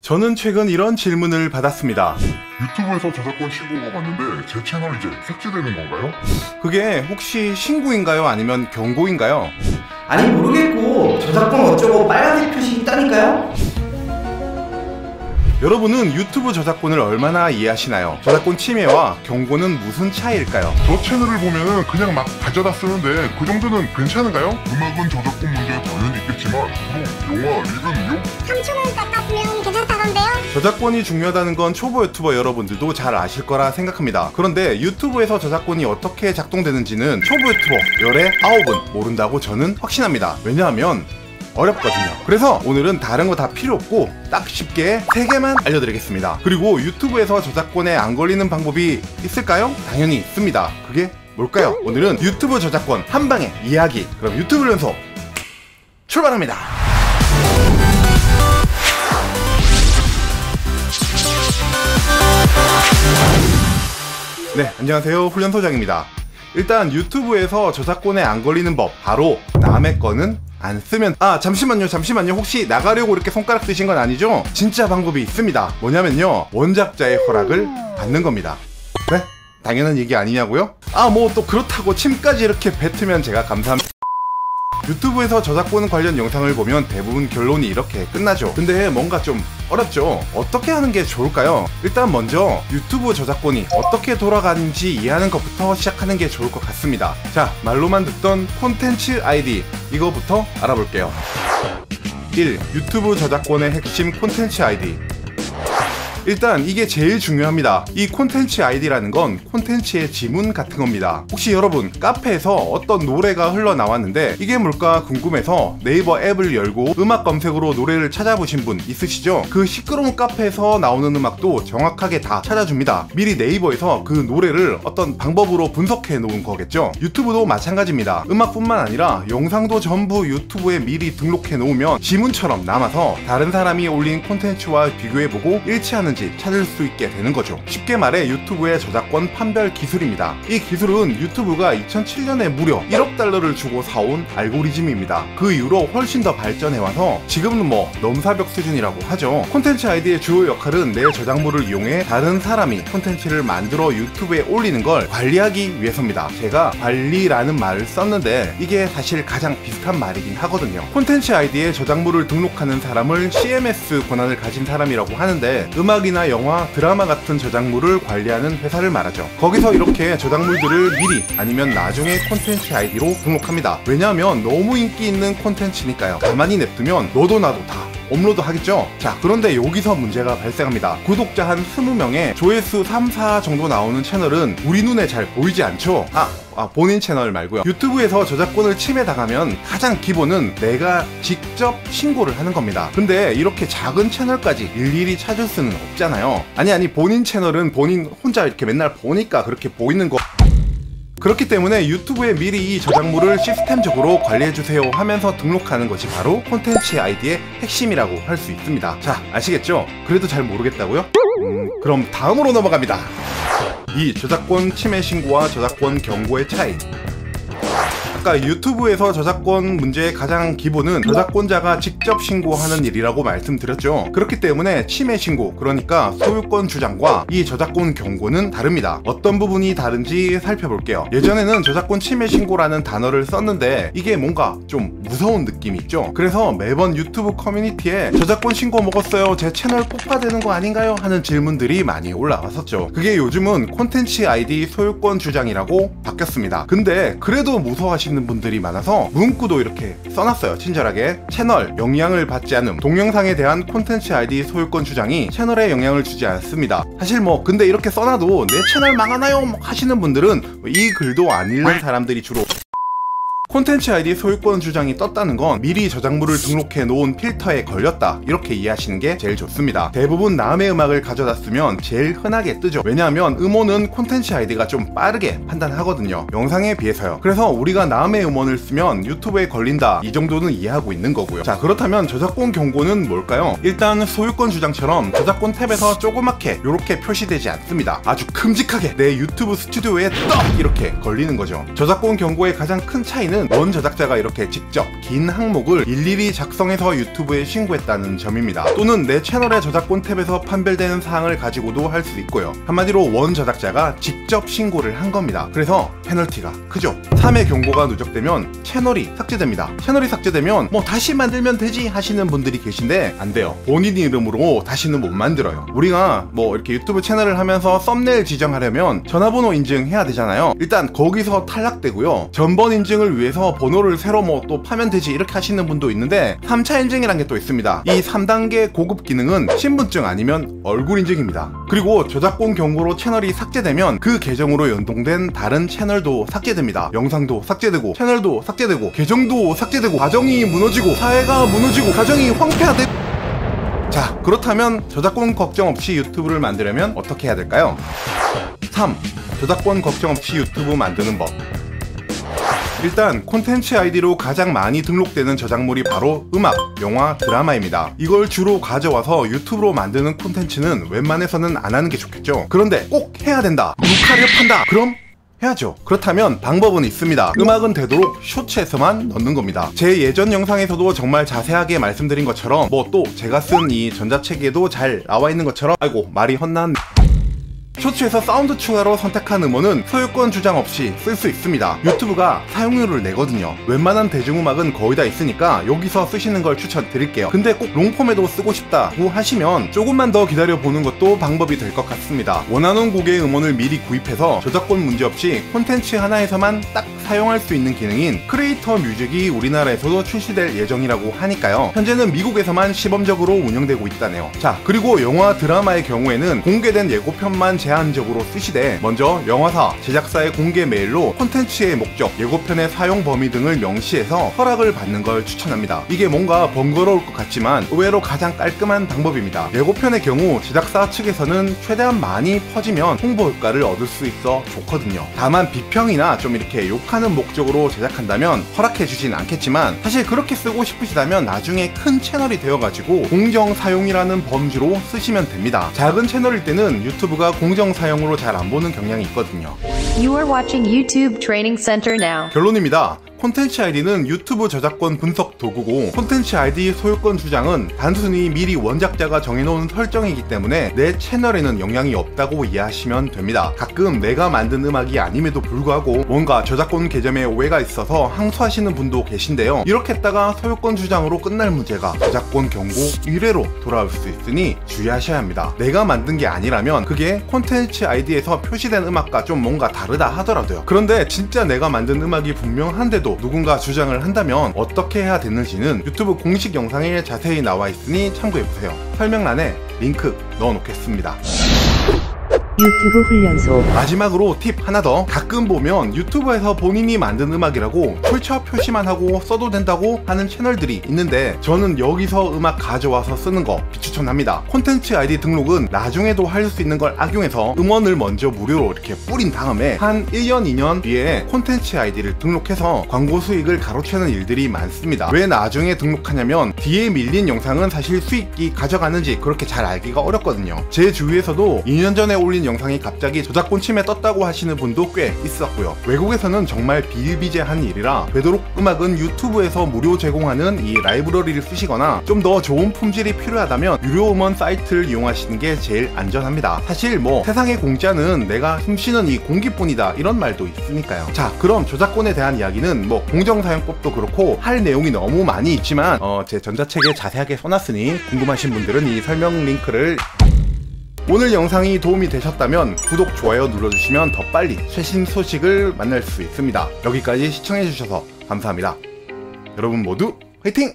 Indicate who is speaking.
Speaker 1: 저는 최근 이런 질문을 받았습니다.
Speaker 2: 유튜브에서 저작권 신고가 왔는데 제 채널 이제 삭제되는 건가요?
Speaker 1: 그게 혹시 신고인가요? 아니면 경고인가요?
Speaker 3: 아니 모르겠고 저작권 어쩌고 빨간색 표시 있다니까요?
Speaker 1: 여러분은 유튜브 저작권을 얼마나 이해하시나요? 저작권 침해와 경고는 무슨 차이일까요?
Speaker 2: 저 채널을 보면은 그냥 막 가져다 쓰는데 그 정도는 괜찮은가요? 음악은 저작권 문제 당연히 있겠지만 영화, 리뷰는요?
Speaker 4: 3,000원 깎았으면 괜찮다던데요?
Speaker 1: 저작권이 중요하다는 건 초보 유튜버 여러분들도 잘 아실 거라 생각합니다. 그런데 유튜브에서 저작권이 어떻게 작동되는지는 초보 유튜버 열의 9은 모른다고 저는 확신합니다. 왜냐하면 어렵거든요. 그래서 오늘은 다른 거 다 필요 없고 딱 쉽게 3개만 알려드리겠습니다. 그리고 유튜브에서 저작권에 안 걸리는 방법이 있을까요? 당연히 있습니다. 그게 뭘까요? 오늘은 유튜브 저작권 한방에 이야기. 그럼 유튜브 연속 출발합니다. 네, 안녕하세요. 훈련소장입니다. 일단 유튜브에서 저작권에 안 걸리는 법, 바로 남의 거는 안 쓰면 잠시만요 혹시 나가려고 이렇게 손가락 드신 건 아니죠? 진짜 방법이 있습니다. 뭐냐면요, 원작자의 허락을 받는 겁니다. 네? 당연한 얘기 아니냐고요? 뭐 또 그렇다고 침까지 이렇게 뱉으면 제가 감사합니다. 유튜브에서 저작권 관련 영상을 보면 대부분 결론이 이렇게 끝나죠. 근데 뭔가 좀 어렵죠? 어떻게 하는 게 좋을까요? 일단 먼저 유튜브 저작권이 어떻게 돌아가는지 이해하는 것부터 시작하는 게 좋을 것 같습니다. 자, 말로만 듣던 콘텐츠 아이디, 이거부터 알아볼게요. 1. 유튜브 저작권의 핵심 콘텐츠 아이디. 일단 이게 제일 중요합니다. 이 콘텐츠 아이디라는 건 콘텐츠의 지문 같은 겁니다. 혹시 여러분 카페에서 어떤 노래가 흘러나왔는데 이게 뭘까 궁금해서 네이버 앱을 열고 음악 검색으로 노래를 찾아보신 분 있으시죠? 그 시끄러운 카페에서 나오는 음악도 정확하게 다 찾아줍니다. 미리 네이버에서 그 노래를 어떤 방법으로 분석해 놓은 거겠죠? 유튜브도 마찬가지입니다. 음악뿐만 아니라 영상도 전부 유튜브에 미리 등록해 놓으면 지문처럼 남아서 다른 사람이 올린 콘텐츠와 비교해보고 일치하는 찾을 수 있게 되는 거죠. 쉽게 말해 유튜브의 저작권 판별 기술입니다. 이 기술은 유튜브가 2007년에 무려 1억 달러를 주고 사온 알고리즘입니다. 그 이후로 훨씬 더 발전해와서 지금은 넘사벽 수준이라고 하죠. 콘텐츠 아이디의 주요 역할은 내 저작물을 이용해 다른 사람이 콘텐츠를 만들어 유튜브에 올리는 걸 관리하기 위해서입니다. 제가 관리라는 말을 썼는데 이게 사실 가장 비슷한 말이긴 하거든요. 콘텐츠 아이디에 저작물을 등록하는 사람을 CMS 권한을 가진 사람이라고 하는데 음악이나 영화, 드라마 같은 저작물을 관리하는 회사를 말하죠. 거기서 이렇게 저작물들을 미리 아니면 나중에 콘텐츠 아이디로 등록합니다. 왜냐하면 너무 인기 있는 콘텐츠니까요. 가만히 냅두면 너도 나도 다 업로드 하겠죠? 자, 그런데 여기서 문제가 발생합니다. 구독자 한 20명에 조회수 3, 4 정도 나오는 채널은 우리 눈에 잘 보이지 않죠? 본인 채널 말고요. 유튜브에서 저작권을 침해당하면 가장 기본은 내가 직접 신고를 하는 겁니다. 근데 이렇게 작은 채널까지 일일이 찾을 수는 없잖아요. 아니 본인 채널은 본인 혼자 이렇게 맨날 보니까 그렇게 보이는 거. 그렇기 때문에 유튜브에 미리 이 저작물을 시스템적으로 관리해주세요 하면서 등록하는 것이 바로 콘텐츠 아이디의 핵심이라고 할 수 있습니다. 자, 아시겠죠? 그래도 잘 모르겠다고요? 그럼 다음으로 넘어갑니다. 이 저작권 침해 신고와 저작권 경고의 차이. 아까 유튜브에서 저작권 문제의 가장 기본은 저작권자가 직접 신고하는 일이라고 말씀드렸죠. 그렇기 때문에 침해 신고, 그러니까 소유권 주장과 이 저작권 경고는 다릅니다. 어떤 부분이 다른지 살펴볼게요. 예전에는 저작권 침해 신고라는 단어를 썼는데 이게 뭔가 좀 무서운 느낌이 있죠. 그래서 매번 유튜브 커뮤니티에 저작권 신고 먹었어요, 제 채널 폭파되는 거 아닌가요? 하는 질문들이 많이 올라왔었죠. 그게 요즘은 콘텐츠 아이디 소유권 주장이라고 바뀌었습니다. 근데 그래도 무서워하시는 분들이 많아서 문구도 이렇게 써놨어요. 친절하게. 채널 영향을 받지 않음. 동영상에 대한 콘텐츠 아이디 소유권 주장이 채널에 영향을 주지 않습니다. 사실 근데 이렇게 써놔도 내 채널 망하나요? 하시는 분들은 이 글도 안 읽는 사람들이 주로. 콘텐츠 아이디 소유권 주장이 떴다는 건 미리 저작물을 등록해 놓은 필터에 걸렸다, 이렇게 이해하시는 게 제일 좋습니다. 대부분 남의 음악을 가져다 쓰면 제일 흔하게 뜨죠. 왜냐하면 음원은 콘텐츠 아이디가 좀 빠르게 판단하거든요, 영상에 비해서요. 그래서 우리가 남의 음원을 쓰면 유튜브에 걸린다, 이 정도는 이해하고 있는 거고요. 자, 그렇다면 저작권 경고는 뭘까요? 일단 소유권 주장처럼 저작권 탭에서 조그맣게 이렇게 표시되지 않습니다. 아주 큼직하게 내 유튜브 스튜디오에 떡 이렇게 걸리는 거죠. 저작권 경고의 가장 큰 차이는 문제는 원 저작자가 이렇게 직접 긴 항목을 일일이 작성해서 유튜브에 신고했다는 점입니다. 또는 내 채널의 저작권 탭에서 판별되는 사항을 가지고도 할 수 있고요. 한마디로 원 저작자가 직접 신고를 한 겁니다. 그래서 페널티가 크죠. 3회 경고가 누적되면 채널이 삭제됩니다. 채널이 삭제되면 뭐 다시 만들면 되지 하시는 분들이 계신데 안 돼요. 본인 이름으로 다시는 못 만들어요. 우리가 뭐 이렇게 유튜브 채널을 하면서 썸네일 지정하려면 전화번호 인증해야 되잖아요. 일단 거기서 탈락되고요. 전번 인증을 위해서 번호를 새로 뭐 또 파면 되지 이렇게 하시는 분도 있는데 3차 인증이란 게 또 있습니다. 이 3단계 고급 기능은 신분증 아니면 얼굴 인증입니다. 그리고 저작권 경고로 채널이 삭제되면 그 계정으로 연동된 다른 채널도 삭제됩니다. 영상도 삭제되고 채널도 삭제되고 계정도 삭제되고 가정이 무너지고 사회가 무너지고 가정이 황폐화되고. 자, 그렇다면 저작권 걱정 없이 유튜브를 만들려면 어떻게 해야 될까요? 3. 저작권 걱정 없이 유튜브 만드는 법. 일단 콘텐츠 아이디로 가장 많이 등록되는 저작물이 바로 음악, 영화, 드라마입니다. 이걸 주로 가져와서 유튜브로 만드는 콘텐츠는 웬만해서는 안 하는 게 좋겠죠. 그런데 꼭 해야 된다. 루카리업 한다. 그럼 해야죠. 그렇다면 방법은 있습니다. 음악은 되도록 쇼츠에서만 넣는 겁니다. 제 예전 영상에서도 정말 자세하게 말씀드린 것처럼 뭐 또 제가 쓴 이 전자책에도 잘 나와 있는 것처럼 아이고 말이 헛나왔네. 쇼츠에서 사운드 추가로 선택한 음원은 소유권 주장 없이 쓸 수 있습니다. 유튜브가 사용료를 내거든요. 웬만한 대중음악은 거의 다 있으니까 여기서 쓰시는 걸 추천드릴게요. 근데 꼭 롱폼에도 쓰고 싶다고 하시면 조금만 더 기다려보는 것도 방법이 될 것 같습니다. 원하는 곡의 음원을 미리 구입해서 저작권 문제없이 콘텐츠 하나에서만 딱 사용할 수 있는 기능인 크리에이터 뮤직이 우리나라에서도 출시될 예정이라고 하니까요. 현재는 미국에서만 시범적으로 운영되고 있다네요. 자, 그리고 영화 드라마의 경우에는 공개된 예고편만 제한적으로 쓰시되 먼저 영화사, 제작사의 공개 메일로 콘텐츠의 목적, 예고편의 사용 범위 등을 명시해서 허락을 받는 걸 추천합니다. 이게 뭔가 번거로울 것 같지만 의외로 가장 깔끔한 방법입니다. 예고편의 경우 제작사 측에서는 최대한 많이 퍼지면 홍보 효과를 얻을 수 있어 좋거든요. 다만 비평이나 좀 이렇게 욕하는 목적으로 제작한다면 허락해주진 않겠지만 사실 그렇게 쓰고 싶으시다면 나중에 큰 채널이 되어가지고 공정 사용이라는 범주로 쓰시면 됩니다. 작은 채널일 때는 유튜브가 공정 사용으로 잘 안 보는 경향이 있거든요.
Speaker 5: You are watching YouTube Training Center now.
Speaker 1: 결론입니다. 콘텐츠 아이디는 유튜브 저작권 분석 도구고 콘텐츠 아이디 소유권 주장은 단순히 미리 원작자가 정해놓은 설정이기 때문에 내 채널에는 영향이 없다고 이해하시면 됩니다. 가끔 내가 만든 음악이 아님에도 불구하고 뭔가 저작권 개념에 오해가 있어서 항소하시는 분도 계신데요. 이렇게 했다가 소유권 주장으로 끝날 문제가 저작권 경고 1회로 돌아올 수 있으니 주의하셔야 합니다. 내가 만든 게 아니라면 그게 콘텐츠 아이디에서 표시된 음악과 좀 뭔가 다르다 하더라도요. 그런데 진짜 내가 만든 음악이 분명한데도 누군가 주장을 한다면 어떻게 해야 되는지는 유튜브 공식 영상에 자세히 나와 있으니 참고해보세요. 설명란에 링크 넣어놓겠습니다.
Speaker 6: 유튜브 훈련소.
Speaker 1: 마지막으로 팁 하나 더. 가끔 보면 유튜브에서 본인이 만든 음악이라고 출처 표시만 하고 써도 된다고 하는 채널들이 있는데 저는 여기서 음악 가져와서 쓰는 거 비추천합니다. 콘텐츠 아이디 등록은 나중에도 할 수 있는 걸 악용해서 음원을 먼저 무료로 이렇게 뿌린 다음에 한 1년 2년 뒤에 콘텐츠 아이디를 등록해서 광고 수익을 가로채는 일들이 많습니다. 왜 나중에 등록하냐면 뒤에 밀린 영상은 사실 수익이 가져가는지 그렇게 잘 알기가 어렵거든요. 제 주위에서도 2년 전에 올린 영상이 갑자기 저작권 침해 떴다고 하시는 분도 꽤 있었고요. 외국에서는 정말 비일비재한 일이라 되도록 음악은 유튜브에서 무료 제공하는 이 라이브러리를 쓰시거나 좀 더 좋은 품질이 필요하다면 유료 음원 사이트를 이용하시는 게 제일 안전합니다. 사실 뭐 세상의 공짜는 내가 숨쉬는 이 공기뿐이다 이런 말도 있으니까요. 자, 그럼 저작권에 대한 이야기는 뭐 공정사용법도 그렇고 할 내용이 너무 많이 있지만 제 전자책에 자세하게 써놨으니 궁금하신 분들은 이 설명 링크를. 오늘 영상이 도움이 되셨다면 구독, 좋아요 눌러주시면 더 빨리 최신 소식을 만날 수 있습니다. 여기까지 시청해주셔서 감사합니다. 여러분 모두 화이팅!